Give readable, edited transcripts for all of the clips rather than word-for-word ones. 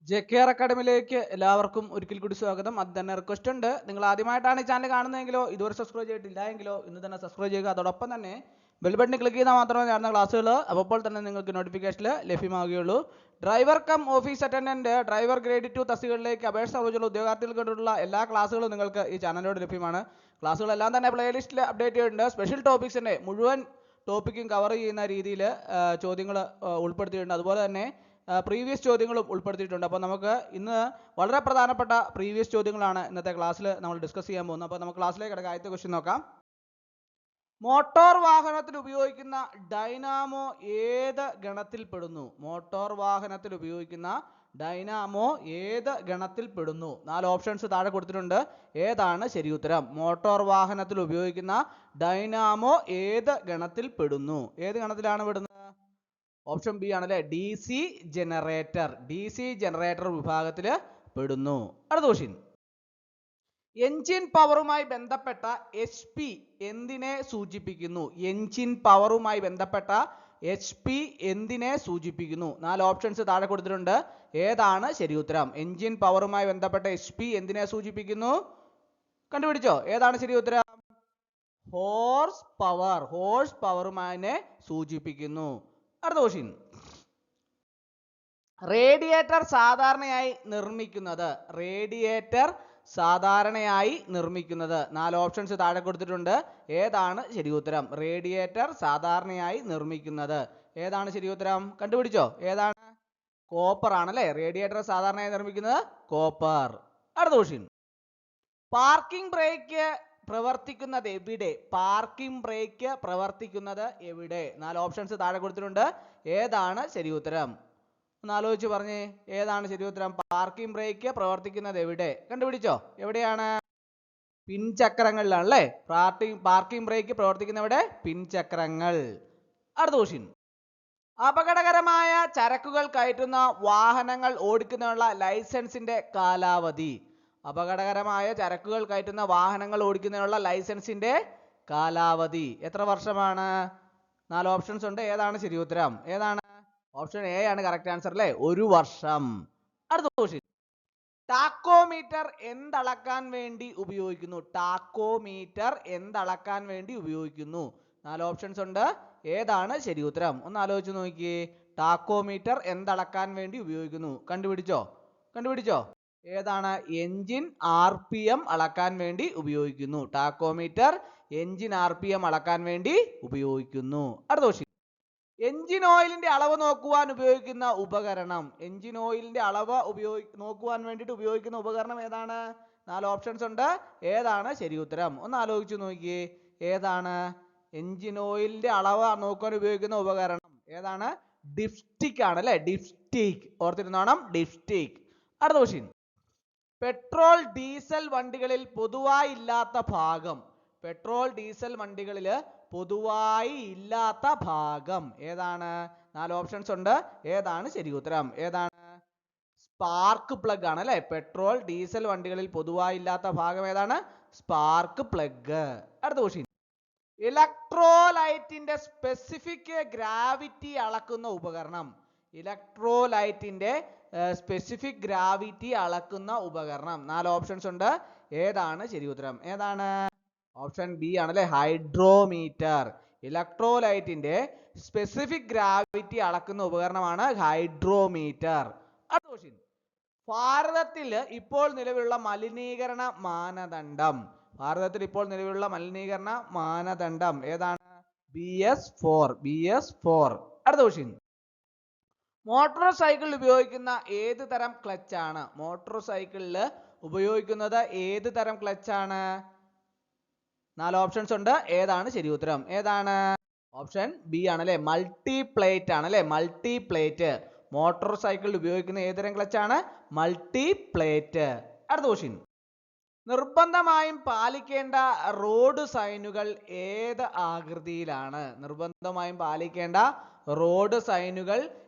JKR അക്കാഡമിയിലേക്ക് എല്ലാവർക്കും ഒരിക്കൽ കൂടി സ്വാഗതം. അത് തന്നെ റിക്വസ്റ്റ് ഉണ്ട്, നിങ്ങൾ ആദ്യമായിട്ടാണ് ഈ ചാനൽ കാണുന്നതെങ്കിലോ ഇതുവരെ സബ്സ്ക്രൈബ് ചെയ്തിട്ടില്ല എങ്കിലോ ഇന്ന് തന്നെ സബ്സ്ക്രൈബ് ചെയ്യുക. അതോടൊപ്പം തന്നെ ബെൽ ബട്ടൺ ക്ലിക്ക് ചെയ്താൽ മാത്രമേ ചേർന്ന ക്ലാസ്സുകൾ അപ്പോൾ തന്നെ നിങ്ങൾക്ക് നോട്ടിഫിക്കേഷൻ ലഭ്യമാവുകയുള്ളൂ. Driver cum office attendant, driver grade 2 തസ്തികകളിലേക്ക് അപേക്ഷ സമർപ്പിച്ചുള്ള ഉദ്യോഗാർത്ഥികൾക്ക് വേണ്ടിയുള്ള എല്ലാ ക്ലാസ്സുകളും നിങ്ങൾക്ക് ഈ ചാനലിലൂടെ ലഭ്യമാണ്. ക്ലാസ്സുകളെല്ലാം തന്നെ പ്ലേലിസ്റ്റിൽ അപ്ഡേറ്റ് ചെയ്തിട്ടുണ്ട്. സ്പെഷ്യൽ ടോപ്പിക്സിൻ്റെ മുഴുവൻ ടോപ്പിക്കും കവർ ചെയ്യുന്ന രീതിയിൽ ചോദ്യങ്ങൾ ഉൾപ്പെടുത്തിയിട്ടുണ്ട്. അതുപോലെ തന്നെ പ്രീവിയസ് ചോദ്യങ്ങളും ഉൾപ്പെടുത്തിയിട്ടുണ്ട്. അപ്പോൾ നമുക്ക് ഇന്ന് വളരെ പ്രധാനപ്പെട്ട പ്രീവിയസ് ചോദ്യങ്ങളാണ് ഇന്നത്തെ ക്ലാസ്സിൽ നമ്മൾ ഡിസ്കസ് ചെയ്യാൻ പോകുന്നത്. അപ്പോൾ നമുക്ക് ക്ലാസ്സിലേക്ക് കിടക്കാം. ആദ്യത്തെ ക്വസ്റ്റ്യൻ നോക്കാം. മോട്ടോർ വാഹനത്തിൽ ഉപയോഗിക്കുന്ന ഡൈനാമോ ഏത് ഗണത്തിൽ പെടുന്നു? മോട്ടോർ വാഹനത്തിൽ ഉപയോഗിക്കുന്ന ഡൈനാമോ ഏത് ഗണത്തിൽ പെടുന്നു? 4 ഓപ്ഷൻസ് താഴെ കൊടുത്തിട്ടുണ്ട്. ഏതാണ് ശരി ഉത്തരം? മോട്ടോർ വാഹനത്തിൽ ഉപയോഗിക്കുന്ന ഡൈനാമോ ഏത് ഗണത്തിൽ പെടുന്നു? ഏത് ഗണത്തിലാണ് പെടുന്നത്? ഓപ്ഷൻ ബി ആണല്ലേ, DC ജനറേറ്റർ. DC ജനറേറ്റർ വിഭാഗത്തിൽ പെടുന്നു. അടുത്ത ക്വസ്റ്റ്യൻ. എൻജിൻ പവറുമായി ബന്ധപ്പെട്ട HP എന്തിനെ സൂചിപ്പിക്കുന്നു? എൻജിൻ പവറുമായി ബന്ധപ്പെട്ട HP എന്തിനെ സൂചിപ്പിക്കുന്നു? 4 ഓപ്ഷൻസ് താഴെ കൊടുത്തിട്ടുണ്ട്. ഏതാണ് ശരി ഉത്തരം? എൻജിൻ പവറുമായി ബന്ധപ്പെട്ട HP എന്തിനെ സൂചിപ്പിക്കുന്നു? കണ്ടുപിടിച്ചോ? ഏതാണ് ശരി ഉത്തരം? Horse power. ഹോഴ്സ് പവറുമായി സൂചിപ്പിക്കുന്നു. അടുത്ത ക്വസ്റ്റ്യൻ. റേഡിയേറ്റർ സാധാരണയായി നിർമ്മിക്കുന്നത്? റേഡിയേറ്റർ സാധാരണയായി നിർമ്മിക്കുന്നത് 4 ഓപ്ഷൻസ് താഴെ കൊടുത്തിട്ടുണ്ട്. ഏതാണ് ശരി ഉത്തരം? റേഡിയേറ്റർ സാധാരണയായി നിർമ്മിക്കുന്നത്. ഏതാണ് ശരി ഉത്തരം? കണ്ടുപിടിച്ചോ? ഏതാണ്? കോപ്പർ ആണല്ലേ. റേഡിയേറ്റർ സാധാരണയായി നിർമ്മിക്കുന്നത് കോപ്പർ. അടുത്ത ക്വസ്റ്റ്യൻ. പാർക്കിംഗ് ബ്രേക്ക് പ്രവർത്തിക്കുന്നത് എവിടെ? പാർക്കിംഗ് ബ്രേക്ക് പ്രവർത്തിക്കുന്നത് എവിടെ? 4 ഓപ്ഷൻസ് താഴെ കൊടുത്തിട്ടുണ്ട്. ഏതാണ് ശരി ഉത്തരം? ഒന്ന് ആലോചിച്ച് പറഞ്ഞേ, ഏതാണ് ശരി ഉത്തരം? പാർക്കിംഗ് ബ്രേക്ക് പ്രവർത്തിക്കുന്നത് എവിടെ? കണ്ടുപിടിച്ചോ? എവിടെയാണ്? പിൻചക്രങ്ങളിലാണല്ലേ. പാർക്കിംഗ് ബ്രേക്ക് പ്രവർത്തിക്കുന്ന എവിടെ? പിൻചക്രങ്ങൾ. അടുത്ത ക്വസ്റ്റ്യൻ. അപകടകരമായ ചരക്കുകൾ കയറ്റുന്ന വാഹനങ്ങൾ ഓടിക്കുന്നതിനുള്ള ലൈസൻസിന്റെ കാലാവധി? അപകടകരമായ ചരക്കുകൾ കയറ്റുന്ന വാഹനങ്ങൾ ഓടിക്കുന്നതിനുള്ള ലൈസൻസിന്റെ കാലാവധി എത്ര വർഷമാണ്? 4 ഓപ്ഷൻസ് ഉണ്ട്. ഏതാണ് ശരി ഉത്തരം? ഏതാണ്? ഓപ്ഷൻ എ ആണ് കറക്റ്റ് ആൻസർ അല്ലേ, 1 വർഷം. അടുത്ത ക്വസ്റ്റ്യൻ. ടാക്കോമീറ്റർ എന്തളക്കാൻ വേണ്ടി ഉപയോഗിക്കുന്നു? ടാക്കോമീറ്റർ എന്തളക്കാൻ വേണ്ടി ഉപയോഗിക്കുന്നു? 4 ഓപ്ഷൻസ് ഉണ്ട്. ഏതാണ് ശരി ഉത്തരം? ഒന്ന് ആലോചിച്ച് നോക്കിയേ. ടാക്കോമീറ്റർ എന്തളക്കാൻ വേണ്ടി ഉപയോഗിക്കുന്നു? കണ്ടുപിടിച്ചോ? കണ്ടുപിടിച്ചോ? ഏതാണ്? എൻജിൻ RPM അളക്കാൻ വേണ്ടി ഉപയോഗിക്കുന്നു. ടാക്കോമീറ്റർ എൻജിൻ RPM അളക്കാൻ വേണ്ടി ഉപയോഗിക്കുന്നു. അടുത്ത ക്വസ്റ്റ്യൻ. എൻജിൻ ഓയിലിന്റെ അളവ് നോക്കുവാൻ ഉപയോഗിക്കുന്ന ഉപകരണം? എൻജിൻ ഓയിലിന്റെ അളവ് നോക്കുവാൻ വേണ്ടിയിട്ട് ഉപയോഗിക്കുന്ന ഉപകരണം ഏതാണ്? 4 ഓപ്ഷൻസ് ഉണ്ട്. ഏതാണ് ശരി ഉത്തരം? ഒന്ന് ആലോചിച്ച് നോക്കിയേ. ഏതാണ്? എൻജിൻ ഓയിലിന്റെ അളവ് നോക്കാൻ ഉപയോഗിക്കുന്ന ഉപകരണം ഏതാണ്? ഡിപ്സ്റ്റിക് ആണ് അല്ലെ. ഡിപ്സ്റ്റിക് ഓർത്തിരുന്നോണം, ഡിപ്സ്റ്റിക്. അടുത്ത ക്വസ്റ്റ്യൻ. പെട്രോൾ ഡീസൽ വണ്ടികളിൽ പൊതുവായി ഇല്ലാത്ത ഭാഗം? പെട്രോൾ ഡീസൽ വണ്ടികളിൽ പൊതുവായി ഇല്ലാത്ത ഭാഗം ഏതാണ്? 4 ഓപ്ഷൻസ് ഉണ്ട്. ഏതാണ് ശരി ഉത്തരം? ഏതാണ്? സ്പാർക്ക് പ്ലഗ് ആണ് അല്ലെ. പെട്രോൾ ഡീസൽ വണ്ടികളിൽ പൊതുവായി ഇല്ലാത്ത ഭാഗം ഏതാണ്? Spark plug. അടുത്ത ക്വസ്റ്റ്യൻ. ഇലക്ട്രോലൈറ്റിന്റെ സ്പെസിഫിക് ഗ്രാവിറ്റി അളക്കുന്ന ഉപകരണം? ഇലക്ട്രോലൈറ്റിന്റെ സ്പെസിഫിക് ഗ്രാവിറ്റി അളക്കുന്ന ഉപകരണം 4 ഓപ്ഷൻസ് ഉണ്ട്. ഏതാണ് ശരി ഉത്തരം? ഏതാണ്? ഓപ്ഷൻ ബി ആണല്ലേ, ഹൈഡ്രോമീറ്റർ. ഇലക്ട്രോലൈറ്റിന്റെ സ്പെസിഫിക് ഗ്രാവിറ്റി അളക്കുന്ന ഉപകരണമാണ് ഹൈഡ്രോമീറ്റർ. അടുത്ത ക്വസ്റ്റ്യൻ. ഭാരതത്തിൽ ഇപ്പോൾ നിലവിലുള്ള മലിനീകരണ മാനദണ്ഡം? ഭാരതത്തിൽ ഇപ്പോൾ നിലവിലുള്ള മലിനീകരണ മാനദണ്ഡം ഏതാണ്? BS4. BS4. അടുത്ത ക്വസ്റ്റ്യൻ. മോട്ടോർ സൈക്കിളിൽ ഉപയോഗിക്കുന്ന ഏത് തരം ക്ലച്ച് ആണ്? മോട്ടോർ സൈക്കിളിൽ ഉപയോഗിക്കുന്നത് ഏത് തരം ക്ലച്ച് ആണ്? 4 ഓപ്ഷൻസ് ഉണ്ട്. ഏതാണ് ശരി ഉത്തരം? ഏതാണ്? ഓപ്ഷൻ ബി ആണല്ലേ, മൾട്ടി പ്ലേറ്റ് ആണല്ലേ. Multi plate. മോട്ടോർ സൈക്കിളിൽ ഉപയോഗിക്കുന്ന ഏതുതരം ക്ലച്ച് ആണ്? Multi plate. അടുത്ത ക്വസ്റ്റ്യൻ. നിർബന്ധമായും പാലിക്കേണ്ട റോഡ് സൈനുകൾ ഏത് ആകൃതിയിലാണ്? നിർബന്ധമായും പാലിക്കേണ്ട റോഡ് സൈനുകൾ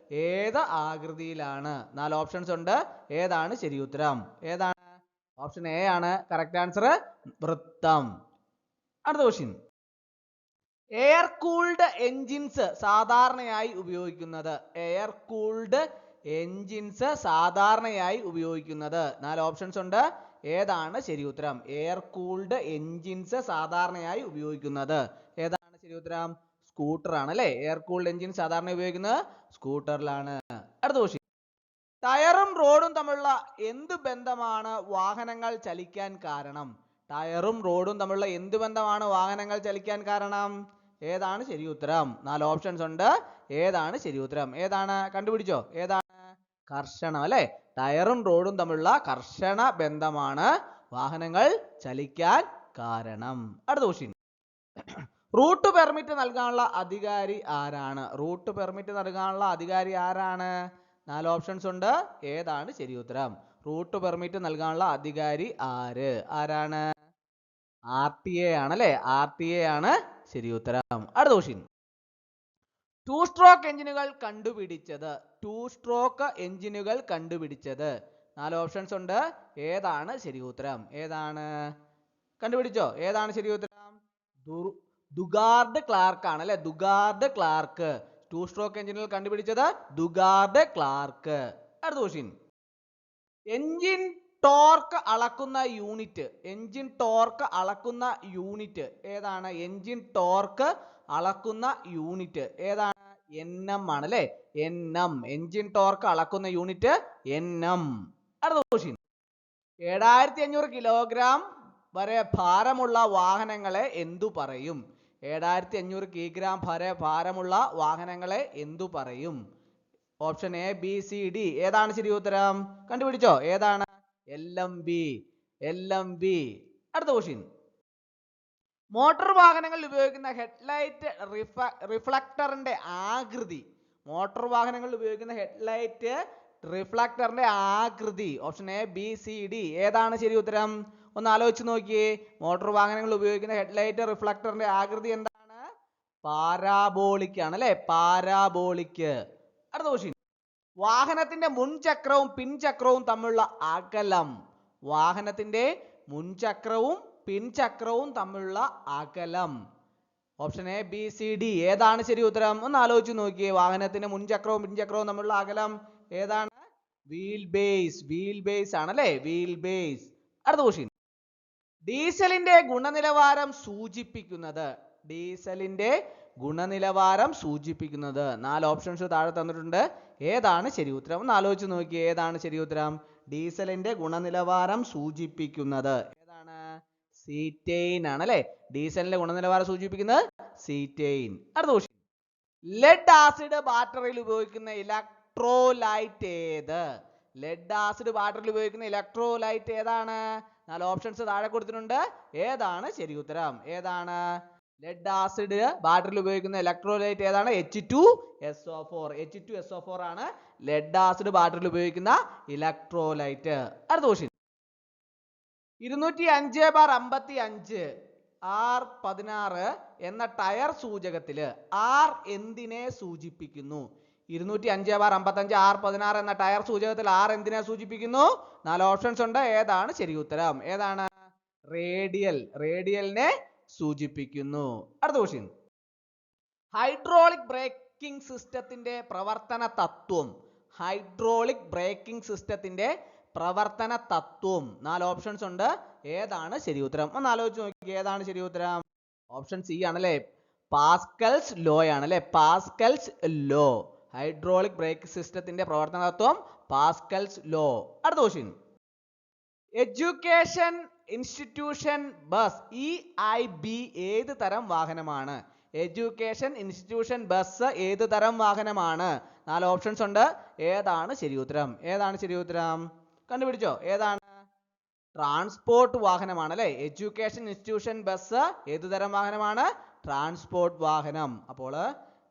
ഏത് ആകൃതിയിലാണ്? 4 ഓപ്ഷൻസ് ഉണ്ട്. ഏതാണ് ശരി ഉത്തരം? ഏതാണ്? ഓപ്ഷൻ എ ആണ് കറക്റ്റ് ആൻസർ, വൃത്തം. അടുത്ത ക്വസ്റ്റ്യൻ. എയർ കൂൾഡ് എൻജിൻസ് സാധാരണയായി ഉപയോഗിക്കുന്നത്? എയർ കൂൾഡ് എൻജിൻസ് സാധാരണയായി ഉപയോഗിക്കുന്നത്? 4 ഓപ്ഷൻസ് ഉണ്ട്. ഏതാണ് ശരി ഉത്തരം? എയർ കൂൾഡ് എൻജിൻസ് സാധാരണയായി ഉപയോഗിക്കുന്നത്. ഏതാണ് ശരി ഉത്തരം? സ്കൂട്ടർ ആണ് അല്ലെ. എയർ കൂൾഡ് എൻജിൻ സാധാരണ ഉപയോഗിക്കുന്നത് സ്കൂട്ടറിലാണ്. അടുത്ത ക്വസ്റ്റ്യൻ. ടയറും റോഡും തമ്മിലുള്ള എന്ത് ബന്ധമാണ് വാഹനങ്ങൾ ചലിക്കാൻ കാരണം? ടയറും റോഡും തമ്മിലുള്ള എന്ത് ബന്ധമാണ് വാഹനങ്ങൾ ചലിക്കാൻ കാരണം? ഏതാണ് ശരി ഉത്തരം? 4 ഓപ്ഷൻസ് ഉണ്ട്. ഏതാണ് ശരി ഉത്തരം? ഏതാണ്? കണ്ടുപിടിച്ചോ? ഏതാണ്? കർഷണം അല്ലെ. ടയറും റോഡും തമ്മിലുള്ള കർഷണ ബന്ധമാണ് വാഹനങ്ങൾ ചലിക്കാൻ കാരണം. അടുത്ത ക്വസ്റ്റ്യൻ. റൂട്ട് പെർമിറ്റ് നൽകാനുള്ള അധികാരി ആരാണ്? റൂട്ട് പെർമിറ്റ് നൽകാനുള്ള അധികാരി ആരാണ്? 4 ഓപ്ഷൻസ് ഉണ്ട്. ഏതാണ് ശരി ഉത്തരം? റൂട്ട് പെർമിറ്റ് നൽകാനുള്ള അധികാരി ആരാണ്? RTA ആണല്ലേ. RTA ആണ് ശരി ഉത്തരം. അടുത്ത ക്വസ്റ്റ്യൻ. 2 സ്ട്രോക്ക് എഞ്ചിനുകൾ കണ്ടുപിടിച്ചത്? 2 സ്ട്രോക്ക് എഞ്ചിനുകൾ കണ്ടുപിടിച്ചത്? 4 ഓപ്ഷൻസ് ഉണ്ട്. ഏതാണ് ശരി ഉത്തരം? ഏതാണ്? കണ്ടുപിടിച്ചോ? ഏതാണ് ശരി ഉത്തരം? ദുഗാർഡ് ക്ലാർക്ക് ആണ് അല്ലെ. ദുഗാർഡ് ക്ലാർക്ക് 2 സ്ട്രോക്ക് എഞ്ചിനുകൾ കണ്ടുപിടിച്ചത് ദുഗാർഡ് ക്ലാർക്ക്. അടുത്ത ക്വസ്റ്റ്യൻ. എഞ്ചിൻ ടോർക്ക് അളക്കുന്ന യൂണിറ്റ്? എഞ്ചിൻ ടോർക്ക് അളക്കുന്ന യൂണിറ്റ് ഏതാണ്? എഞ്ചിൻ ടോർക്ക് അളക്കുന്ന യൂണിറ്റ് ഏതാണ്? NM ആണ് അല്ലെ. NM. എഞ്ചിൻ ടോർക്ക് അളക്കുന്ന യൂണിറ്റ് NM. അടുത്ത ക്വസ്റ്റ്യൻ. 7500 കിലോഗ്രാം വരെ ഭാരമുള്ള വാഹനങ്ങളെ എന്തു പറയും? 7500 കിലോഗ്രാം വരെ ഭാരമുള്ള വാഹനങ്ങളെ എന്തു പറയും? Option A, B, C, D. ഏതാണ് ശരി ഉത്തരം? കണ്ടുപിടിച്ചോ? ഏതാണ്? LMB. LMB. അടുത്ത ക്വസ്റ്റ്യൻ. മോട്ടോർ വാഹനങ്ങളിൽ ഉപയോഗിക്കുന്ന ഹെഡ്ലൈറ്റ് റിഫ്ലക്ടറിന്റെ ആകൃതി? മോട്ടോർ വാഹനങ്ങളിൽ ഉപയോഗിക്കുന്ന ഹെഡ്ലൈറ്റ് റിഫ്ലക്ടറിന്റെ ആകൃതി? Option A, B, C, D. ഏതാണ് ശരി ഉത്തരം? ഒന്ന് ആലോചിച്ച് നോക്കിയേ. മോട്ടോർ വാഹനങ്ങളിൽ ഉപയോഗിക്കുന്ന ഹെഡ്ലൈറ്റ് റിഫ്ലക്ടറിന്റെ ആകൃതി എന്താണ്? പാരാബോളിക് ആണ് അല്ലെ. പാരാബോളിക്. അടുത്ത ക്വസ്റ്റ്യൻ. വാഹനത്തിന്റെ മുൻചക്രവും പിൻചക്രവും തമ്മിലുള്ള അകലം? വാഹനത്തിന്റെ മുൻചക്രവും പിൻചക്രവും തമ്മിലുള്ള അകലം? Option A, B, C, D. ഏതാണ് ശരി ഉത്തരം? ഒന്ന് ആലോചിച്ച് നോക്കിയേ. വാഹനത്തിന്റെ മുൻചക്രവും പിൻചക്രവും തമ്മിലുള്ള അകലം ഏതാണ്? Wheel base. വീൽ ബേസ് ആണല്ലേ. Wheel base. അടുത്ത ക്വസ്റ്റ്യൻ. ഡീസലിന്റെ ഗുണനിലവാരം സൂചിപ്പിക്കുന്നത്? ഡീസലിന്റെ ഗുണനിലവാരം സൂചിപ്പിക്കുന്നത്? 4 ഓപ്ഷൻസ് താഴെ തന്നിട്ടുണ്ട്. ഏതാണ് ശരി ഉത്തരം? ഒന്ന് ആലോചിച്ച് നോക്കിയേ. ഏതാണ് ശരി ഉത്തരം? ഡീസലിന്റെ ഗുണനിലവാരം സൂചിപ്പിക്കുന്നത് ഏതാണ്? സീറ്റെയിൻ ആണ് അല്ലെ. ഡീസലിന്റെ ഗുണനിലവാരം സൂചിപ്പിക്കുന്നത് സീറ്റെയിൻ. അടുത്ത ക്വസ്റ്റ്യൻ. ലെഡ് ആസിഡ് ബാറ്ററിയിൽ ഉപയോഗിക്കുന്ന ഇലക്ട്രോലൈറ്റ് ഏത്? ലെഡ് ആസിഡ് ബാറ്ററിയിൽ ഉപയോഗിക്കുന്ന ഇലക്ട്രോലൈറ്റ് ഏതാണ്? 4 ഓപ്ഷൻസ് താഴെ കൊടുത്തിട്ടുണ്ട്. ഏതാണ് ശരി ഉത്തരം? ഏതാണ്? ലെഡ് ആസിഡ് ബാറ്ററിയിൽ ഉപയോഗിക്കുന്ന ഇലക്ട്രോലൈറ്റ് ഏതാണ്? H2SO4. H2SO4 ആണ് ലെഡ് ആസിഡ് ബാറ്ററിയിൽ ഉപയോഗിക്കുന്ന ഇലക്ട്രോലൈറ്റ്. അടുത്ത ക്വസ്റ്റ്യൻ. 205/55 R16 എന്ന ടയർ സൂചകത്തില് R എന്തിനെ സൂചിപ്പിക്കുന്നു? 205/55 R16 എന്ന ടയർ സൂചകത്തിൽ R എന്തിനെ സൂചിപ്പിക്കുന്നു? 4 ഓപ്ഷൻസ് ഉണ്ട്. ഏതാണ് ശരി ഉത്തരം? ഏതാണ്? റേഡിയൽ. റേഡിയലിനെ സൂചിപ്പിക്കുന്നു. അടുത്ത ക്വസ്റ്റ്യൻ. ഹൈഡ്രോളിക് ബ്രേക്കിംഗ് സിസ്റ്റത്തിന്റെ പ്രവർത്തന തത്വം? ഹൈഡ്രോളിക് ബ്രേക്കിംഗ് സിസ്റ്റത്തിന്റെ പ്രവർത്തന തത്വം? 4 ഓപ്ഷൻസ് ഉണ്ട്. ഏതാണ് ശരി ഉത്തരം? ഒന്ന് ആലോചിച്ച് നോക്കി. ഏതാണ് ശരി ഉത്തരം? ഓപ്ഷൻ C ആണല്ലേ. പാസ്കൽസ് ലോ ആണല്ലേ. Pascal's law. ഹൈഡ്രോളിക് ബ്രേക്ക് സിസ്റ്റത്തിന്റെ പ്രവർത്തന തത്വം പാസ്കൽസ് ലോ. അടുത്ത question. Education institution bus EIB ഏത് തരം വാഹനമാണ്? എഡ്യൂക്കേഷൻ ഇൻസ്റ്റിറ്റ്യൂഷൻ ബസ് ഏത് തരം വാഹനമാണ്? 4 ഓപ്ഷൻസ് ഉണ്ട്. ഏതാണ് ശരി ഉത്തരം? ഏതാണ് ശരി ഉത്തരം? കണ്ടുപിടിച്ചോ? ഏതാണ്? ട്രാൻസ്പോർട്ട് വാഹനമാണ് അല്ലെ. എഡ്യൂക്കേഷൻ ഇൻസ്റ്റിറ്റ്യൂഷൻ ബസ് ഏത് തരം വാഹനമാണ്? ട്രാൻസ്പോർട്ട് വാഹനം. അപ്പോൾ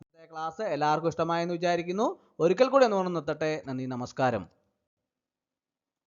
ഇന്നത്തെ ക്ലാസ് എല്ലാവർക്കും ഇഷ്ടമായെന്ന് വിചാരിക്കുന്നു. ഒരിക്കൽ കൂടി ഒന്ന് നിർത്തട്ടെ. നന്ദി, നമസ്കാരം.